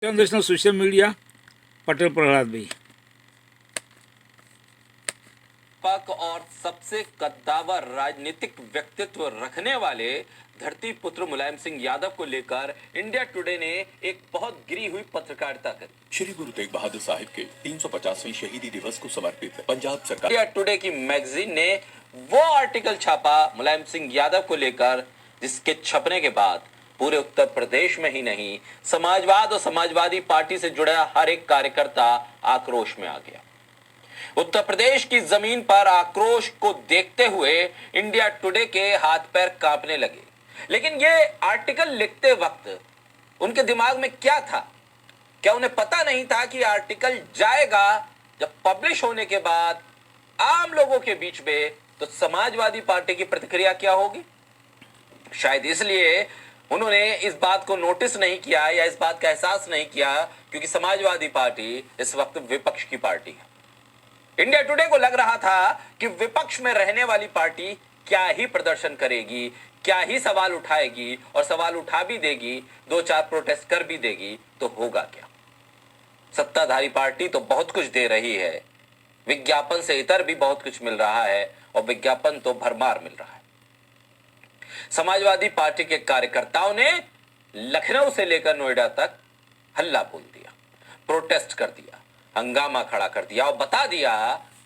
International social media Patel Prahlad भाई पक और सबसे कद्दावर राजनीतिक व्यक्तित्व रखने वाले धरती पुत्र मुलायम सिंह यादव को लेकर इंडिया टुडे ने एक बहुत गिरी हुई पत्रकारिता करी। श्री गुरु तेग बहादुर साहिब के 350वें शहीदी दिवस को समर्पित पंजाब सरकार इंडिया टुडे की मैगजीन ने वो आर्टिकल छापा मुलायम सिंह यादव को लेकर, जिसके छपने के बाद पूरे उत्तर प्रदेश में ही नहीं, समाजवाद और समाजवादी पार्टी से जुड़ा हर एक कार्यकर्ता आक्रोश में आ गया। उत्तर प्रदेश की जमीन पर आक्रोश को देखते हुए इंडिया टुडे के हाथ पैर कांपने लगे। लेकिन ये आर्टिकल लिखते वक्त उनके दिमाग में क्या था? क्या उन्हें पता नहीं था कि आर्टिकल जाएगा जब पब्लिश होने के बाद आम लोगों के बीच में, तो समाजवादी पार्टी की प्रतिक्रिया क्या होगी? शायद इसलिए उन्होंने इस बात को नोटिस नहीं किया या इस बात का एहसास नहीं किया, क्योंकि समाजवादी पार्टी इस वक्त विपक्ष की पार्टी है। इंडिया टुडे को लग रहा था कि विपक्ष में रहने वाली पार्टी क्या ही प्रदर्शन करेगी, क्या ही सवाल उठाएगी, और सवाल उठा भी देगी, दो चार प्रोटेस्ट कर भी देगी, तो होगा क्या? सत्ताधारी पार्टी तो बहुत कुछ दे रही है, विज्ञापन से इतर भी बहुत कुछ मिल रहा है, और विज्ञापन तो भरमार मिल रहा है। समाजवादी पार्टी के कार्यकर्ताओं ने लखनऊ से लेकर नोएडा तक हल्ला बोल दिया, प्रोटेस्ट कर दिया, हंगामा खड़ा कर दिया और बता दिया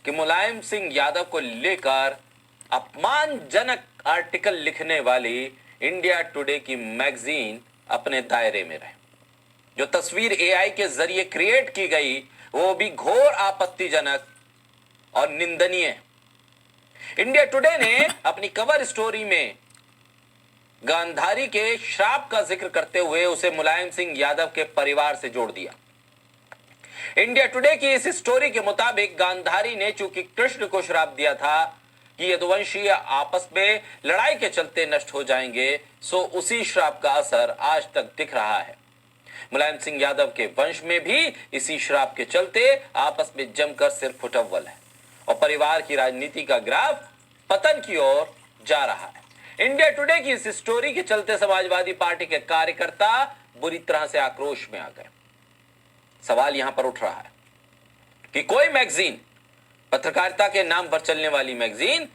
कि मुलायम सिंह यादव को लेकर अपमानजनक आर्टिकल लिखने वाली इंडिया टुडे की मैगजीन अपने दायरे में रहे। जो तस्वीर एआई के जरिए क्रिएट की गई वो भी घोर आपत्तिजनक और निंदनीय। इंडिया टुडे ने अपनी कवर स्टोरी में गांधारी के श्राप का जिक्र करते हुए उसे मुलायम सिंह यादव के परिवार से जोड़ दिया। इंडिया टुडे की इस स्टोरी के मुताबिक गांधारी ने चूंकि कृष्ण को श्राप दिया था कि यदुवंशीय आपस में लड़ाई के चलते नष्ट हो जाएंगे, सो उसी श्राप का असर आज तक दिख रहा है। मुलायम सिंह यादव के वंश में भी इसी श्राप के चलते आपस में जमकर सिर फुटअव्वल है और परिवार की राजनीति का ग्राफ पतन की ओर जा रहा है। इंडिया टुडे की इस स्टोरी के चलते समाजवादी पार्टी के कार्यकर्ता बुरी तरह से आक्रोश में आ गए। सवाल यहां पर उठ रहा है कि कोई मैगजीन, पत्रकारिता के नाम पर चलने वाली मैगजीन,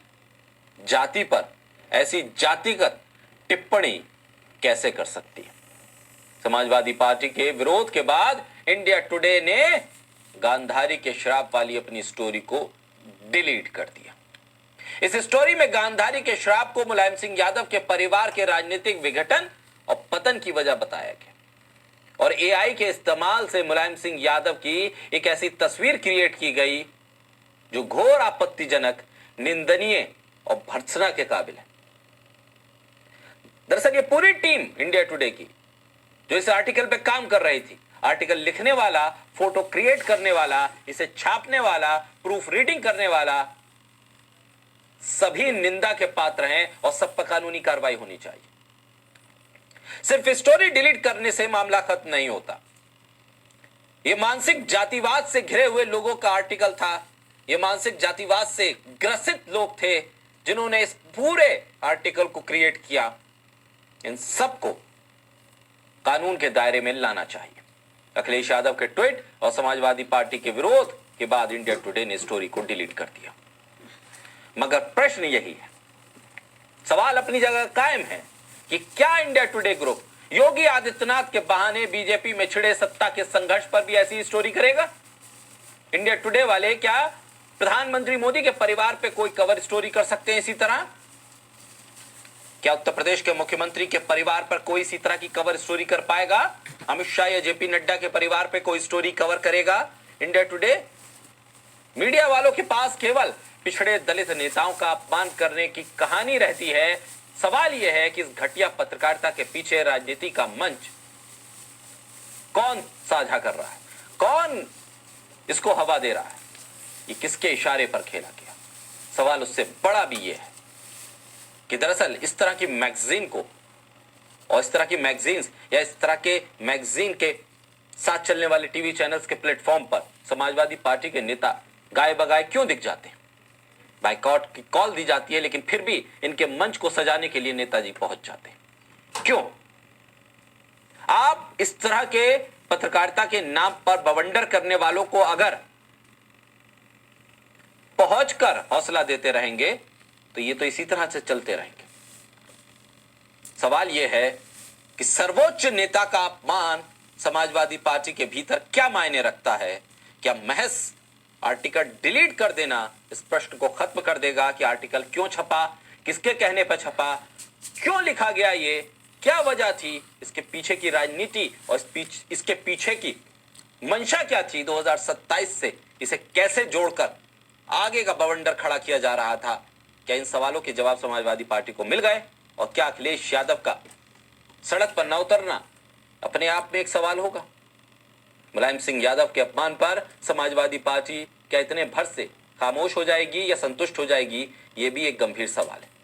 जाति पर ऐसी जातिगत टिप्पणी कैसे कर सकती है? समाजवादी पार्टी के विरोध के बाद इंडिया टुडे ने गांधारी के श्राप वाली अपनी स्टोरी को डिलीट कर दिया। इस स्टोरी में गांधारी के श्राप को मुलायम सिंह यादव के परिवार के राजनीतिक विघटन और पतन की वजह बताया गया, और एआई के इस्तेमाल से मुलायम सिंह यादव की एक ऐसी तस्वीर क्रिएट की गई जो घोर आपत्तिजनक, निंदनीय और भर्त्सना के काबिल है। दरअसल ये पूरी टीम इंडिया टुडे की जो इस आर्टिकल पे काम कर रही थी, आर्टिकल लिखने वाला, फोटो क्रिएट करने वाला, इसे छापने वाला, प्रूफ रीडिंग करने वाला, सभी निंदा के पात्र हैं और सब पर कानूनी कार्रवाई होनी चाहिए। सिर्फ स्टोरी डिलीट करने से मामला खत्म नहीं होता। यह मानसिक जातिवाद से घिरे हुए लोगों का आर्टिकल था। यह मानसिक जातिवाद से ग्रसित लोग थे जिन्होंने इस पूरे आर्टिकल को क्रिएट किया। इन सबको कानून के दायरे में लाना चाहिए। अखिलेश यादव के ट्वीट और समाजवादी पार्टी के विरोध के बाद इंडिया टुडे ने स्टोरी को डिलीट कर दिया। मगर प्रश्न यही है, सवाल अपनी जगह कायम है कि क्या India today group Yogi Adityanath के बहाने बीजेपी में छिड़े सत्ता के संघर्ष पर भी ऐसी स्टोरी करेगा? इंडिया टुडे वाले क्या प्रधानमंत्री मोदी के परिवार पे कोई कवर स्टोरी कर सकते हैं इसी तरह? क्या उत्तर प्रदेश के मुख्यमंत्री के परिवार पर कोई इसी तरह की कवर स्टोरी कर पाएगा? अमित शाह या जेपी नड्डा के परिवार पे कोई स्टोरी कवर करेगा इंडिया टुडे? मीडिया वालों के पास केवल पिछड़े दलित नेताओं का अपमान करने की कहानी रहती है। सवाल यह है कि इस घटिया पत्रकारिता के पीछे राजनीति का मंच कौन साझा कर रहा है, कौन इसको हवा दे रहा है, ये किसके इशारे पर खेला गया? सवाल उससे बड़ा भी यह है कि दरअसल इस तरह की मैगजीन को और इस तरह की मैगजीन्स या इस तरह के मैगजीन के साथ चलने वाले टीवी चैनल्स के प्लेटफॉर्म पर समाजवादी पार्टी के नेता गाए बगाए क्यों दिख जाते हैं? बाइकआउट की कॉल दी जाती है, लेकिन फिर भी इनके मंच को सजाने के लिए नेताजी पहुंच जाते हैं। क्यों? आप इस तरह के पत्रकारिता के नाम पर बवंडर करने वालों को अगर पहुंचकर हौसला देते रहेंगे तो ये तो इसी तरह से चलते रहेंगे। सवाल यह है कि सर्वोच्च नेता का अपमान समाजवादी पार्टी के भीतर क्या मायने रखता है? क्या महज आर्टिकल डिलीट कर देना इस प्रश्न को खत्म कर देगा कि आर्टिकल क्यों छपा, किसके कहने पर छपा, क्यों लिखा गया, ये क्या वजह थी, इसके पीछे की राजनीति और इसके पीछे की मंशा क्या थी? 2027 से इसे कैसे जोड़कर आगे का बवंडर खड़ा किया जा रहा था? क्या इन सवालों के जवाब समाजवादी पार्टी को मिल गए? और क्या अखिलेश यादव का सड़क पर न उतरना अपने आप में एक सवाल होगा? मुलायम सिंह यादव के अपमान पर समाजवादी पार्टी क्या इतने भर से खामोश हो जाएगी या संतुष्ट हो जाएगी? ये भी एक गंभीर सवाल है।